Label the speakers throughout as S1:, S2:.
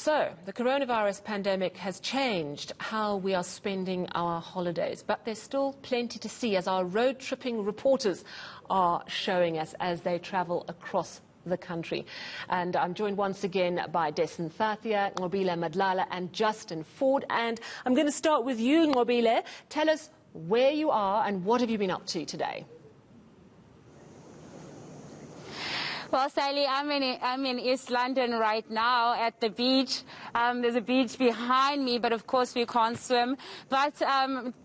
S1: So, the coronavirus pandemic has changed how we are spending our holidays, but there's still plenty to see, as our road tripping reporters are showing us as they travel across the country. And I'm joined once again by Dasen Thathiah, Nqobile Madladla and Justin Ford. And I'm going to start with you, Nqobile. Tell us where you are and what have you been up to today?
S2: Well, Sally, I'm in East London right now at the beach. There's a beach behind me, but of course we can't swim. But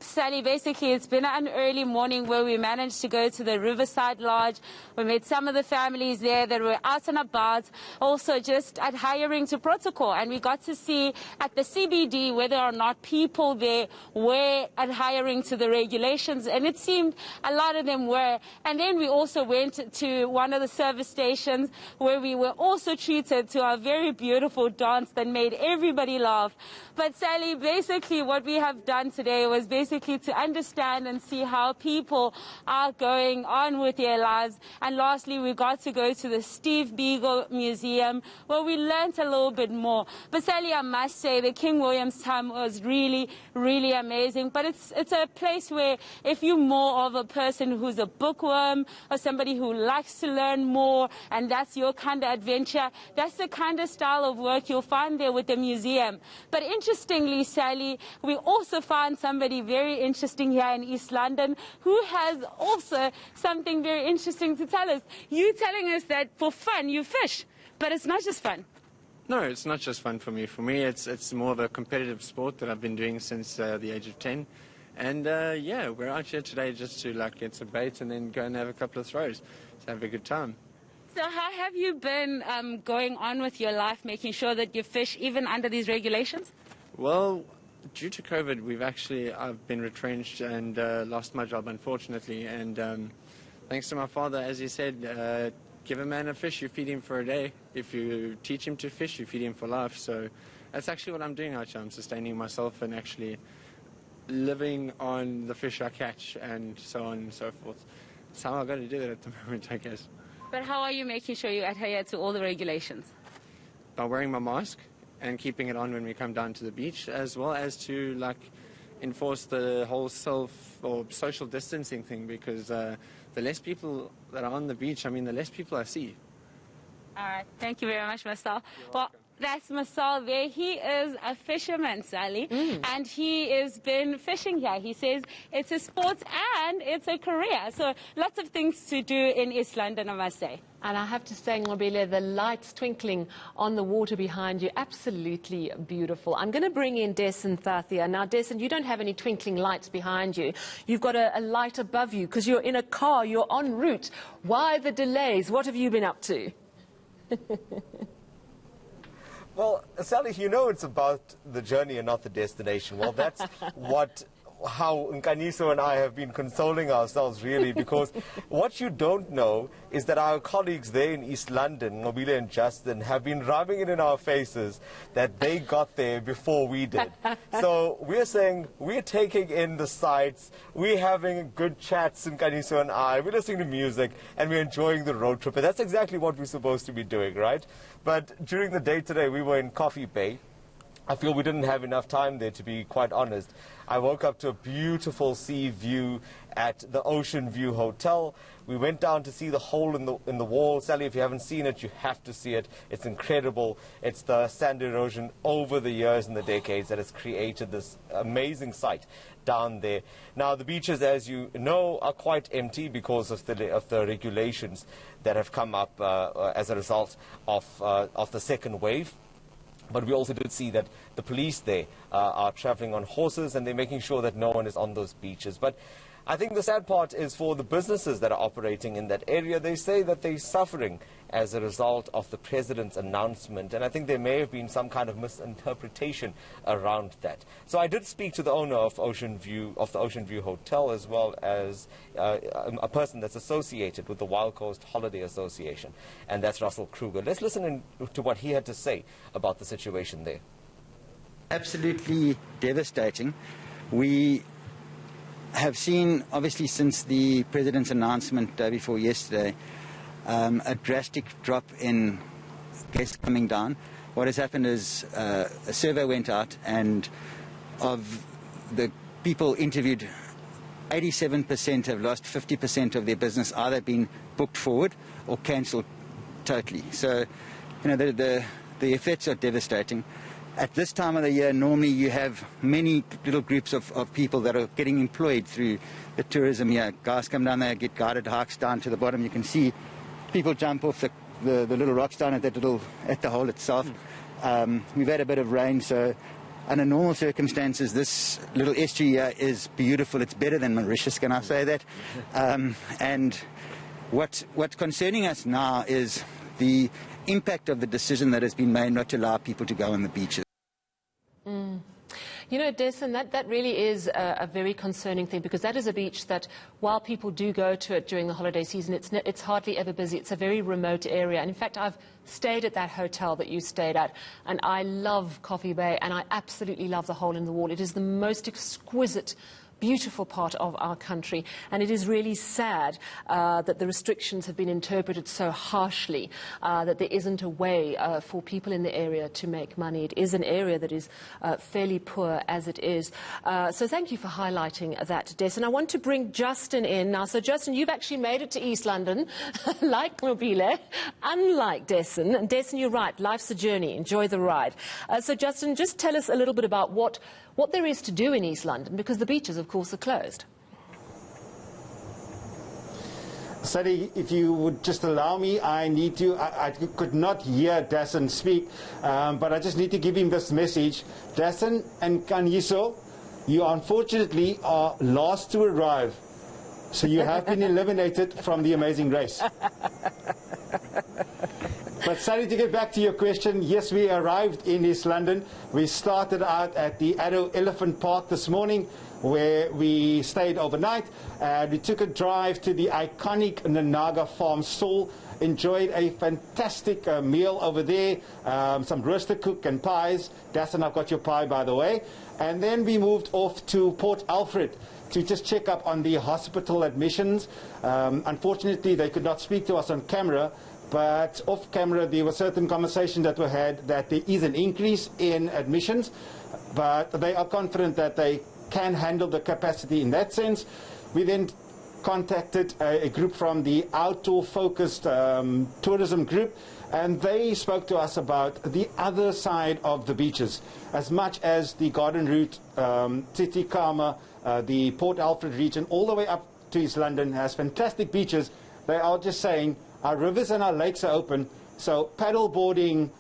S2: Sally, basically it's been an early morning where we managed to go to the Riverside Lodge. We met some of the families there that were out and about, also just adhering to protocol. And we got to see at the CBD whether or not people there were adhering to the regulations. And it seemed a lot of them were. And then we also went to one of the service stations where we were also treated to a very beautiful dance that made everybody laugh. But Sally, basically what we have done today was basically to understand and see how people are going on with their lives. And lastly, we got to go to the Steve Biko Museum where we learnt a little bit more. But Sally, I must say the King William's time was really, really amazing. But it's a place where if you're more of a person who's a bookworm or somebody who likes to learn more, and that's your kind of adventure, that's the kind of style of work you'll find there with the museum. But interestingly, Sally, we also found somebody very interesting here in East London who has also something very interesting to tell us. You telling us that for fun you fish, but it's not just fun.
S3: No, it's not just fun for me. For me, it's more of a competitive sport that I've been doing since the age of 10. And yeah, we're out here today just to get some bait and then go and have a couple of throws to have a good time.
S2: So how have you been going on with your life, making sure that you fish even under these regulations?
S3: Well, due to COVID, I've been retrenched and lost my job, unfortunately. And thanks to my father, as he said, give a man a fish, you feed him for a day. If you teach him to fish, you feed him for life. So that's actually what I'm doing out here. I'm sustaining myself and actually living on the fish I catch and so on and so forth. That's how I've got to do it at the moment, I guess.
S2: But how are you making sure you adhere to all the regulations?
S3: By wearing my mask and keeping it on when we come down to the beach, as well as to enforce the whole self or social distancing thing, because the less people that are on the beach, the less people I see.
S2: All right, thank you very much, Marcel. Well, that's Marcel there. He is a fisherman, Sally, and he has been fishing here. He says it's a sport and it's a career. So lots of things to do in East London, I must say.
S1: And I have to say, Nqobile, the lights twinkling on the water behind you, absolutely beautiful. I'm going to bring in Dasen Thathiah. Now, Dasen, you don't have any twinkling lights behind you. You've got a light above you because you're in a car, you're en route. Why the delays? What have you been up to?
S4: Well, Sally, you know it's about the journey and not the destination. Well, that's how Nkaniso and I have been consoling ourselves, really, because what you don't know is that our colleagues there in East London, Nqobile and Justin, have been rubbing it in our faces that they got there before we did. So we're saying we're taking in the sights, we're having good chats, Nkaniso and I, we're listening to music, and we're enjoying the road trip. And that's exactly what we're supposed to be doing, right? But during the day today, we were in Coffee Bay. I feel we didn't have enough time there, to be quite honest. I woke up to a beautiful sea view at the Ocean View Hotel. We went down to see the hole in the wall. Sally, if you haven't seen it, you have to see it. It's incredible. It's the sand erosion over the years and the decades that has created this amazing sight down there. Now, the beaches, as you know, are quite empty because of the regulations that have come up as a result of the second wave. But we also did see that the police there are traveling on horses and they're making sure that no one is on those beaches. But I think the sad part is for the businesses that are operating in that area. They say that they're suffering as a result of the president's announcement. And I think there may have been some kind of misinterpretation around that. So I did speak to the owner of the Ocean View Hotel, as well as a person that's associated with the Wild Coast Holiday Association. And that's Russell Kruger. Let's listen to what he had to say about the situation there.
S5: Absolutely devastating. We have seen, obviously, since the president's announcement before yesterday, a drastic drop in guests coming down. what has happened is a survey went out, and of the people interviewed, 87% have lost 50% of their business, either been booked forward or cancelled totally. So, you know, the effects are devastating. At this time of the year, normally you have many little groups of people that are getting employed through the tourism here. Guys come down there, get guided hikes down to the bottom. You can see people jump off the little rocks down at the hole itself. We've had a bit of rain, so under normal circumstances, this little estuary here is beautiful. It's better than Mauritius, can I say that? And what's concerning us now is the impact of the decision that has been made not to allow people to go on the beaches.
S1: You know, Dasen, that really is a very concerning thing, because that is a beach that, while people do go to it during the holiday season, it's hardly ever busy. It's a very remote area. And in fact, I've stayed at that hotel that you stayed at, and I love Coffee Bay, and I absolutely love the hole in the wall. It is the most exquisite, beautiful part of our country, and it is really sad that the restrictions have been interpreted so harshly, that there isn't a way for people in the area to make money. It is an area that is fairly poor as it is. So thank you for highlighting that, Dasen. I want to bring Justin in now. So Justin, you've actually made it to East London, like Nqobile, unlike Dasen. And Dasen, you're right, life's a journey, enjoy the ride. So Justin, just tell us a little bit about what there is to do in East London, because the beaches, of course, are closed.
S6: Sally, if you would just allow me, I could not hear Dasen speak, but I just need to give him this message. Dasen and Kanyiso, you unfortunately are last to arrive, so you have been eliminated from the amazing race. But Sally, to get back to your question, yes, we arrived in East London. We started out at the Addo Elephant Park this morning, where we stayed overnight, and we took a drive to the iconic Nanaga Farm stall, enjoyed a fantastic meal over there, some roasted cook and pies. Dasen, I've got your pie, by the way. And then we moved off to Port Alfred to just check up on the hospital admissions. Unfortunately, they could not speak to us on camera, but off camera there were certain conversations that were had that there is an increase in admissions, but they are confident that they can handle the capacity in that sense. We then contacted a group from the outdoor-focused tourism group, and they spoke to us about the other side of the beaches, as much as the Garden Route, Titikama, the Port Alfred region, all the way up to East London has fantastic beaches. They are just saying our rivers and our lakes are open, so paddle boarding,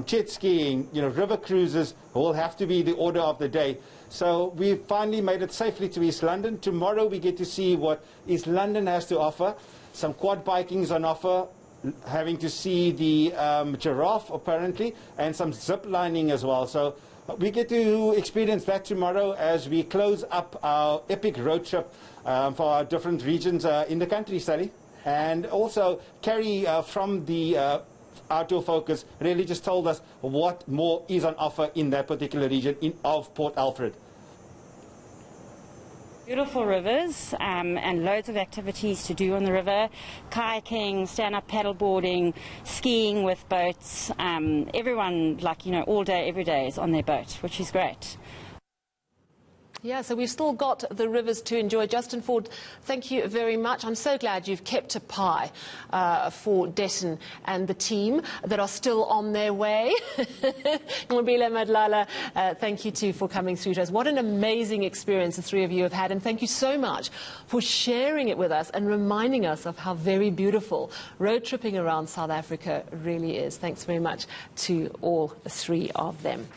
S6: jet skiing, river cruises will have to be the order of the day. So we finally made it safely to East London. Tomorrow we get to see what East London has to offer. Some quad biking's on offer, having to see the giraffe apparently, and some zip lining as well. So we get to experience that tomorrow as we close up our epic road trip for our different regions in the country, Sally. And also, Kerry from the Outdoor Focus really just told us what more is on offer in that particular region of Port Alfred.
S2: Beautiful rivers and loads of activities to do on the river. Kayaking, stand-up paddleboarding, skiing with boats. Everyone, all day, every day is on their boat, which is great.
S1: Yeah, so we've still got the rivers to enjoy. Justin Ford, thank you very much. I'm so glad you've kept a pie for Dasen and the team that are still on their way. Nqobile Madladla, thank you too for coming through to us. What an amazing experience the three of you have had, and thank you so much for sharing it with us and reminding us of how very beautiful road tripping around South Africa really is. Thanks very much to all three of them.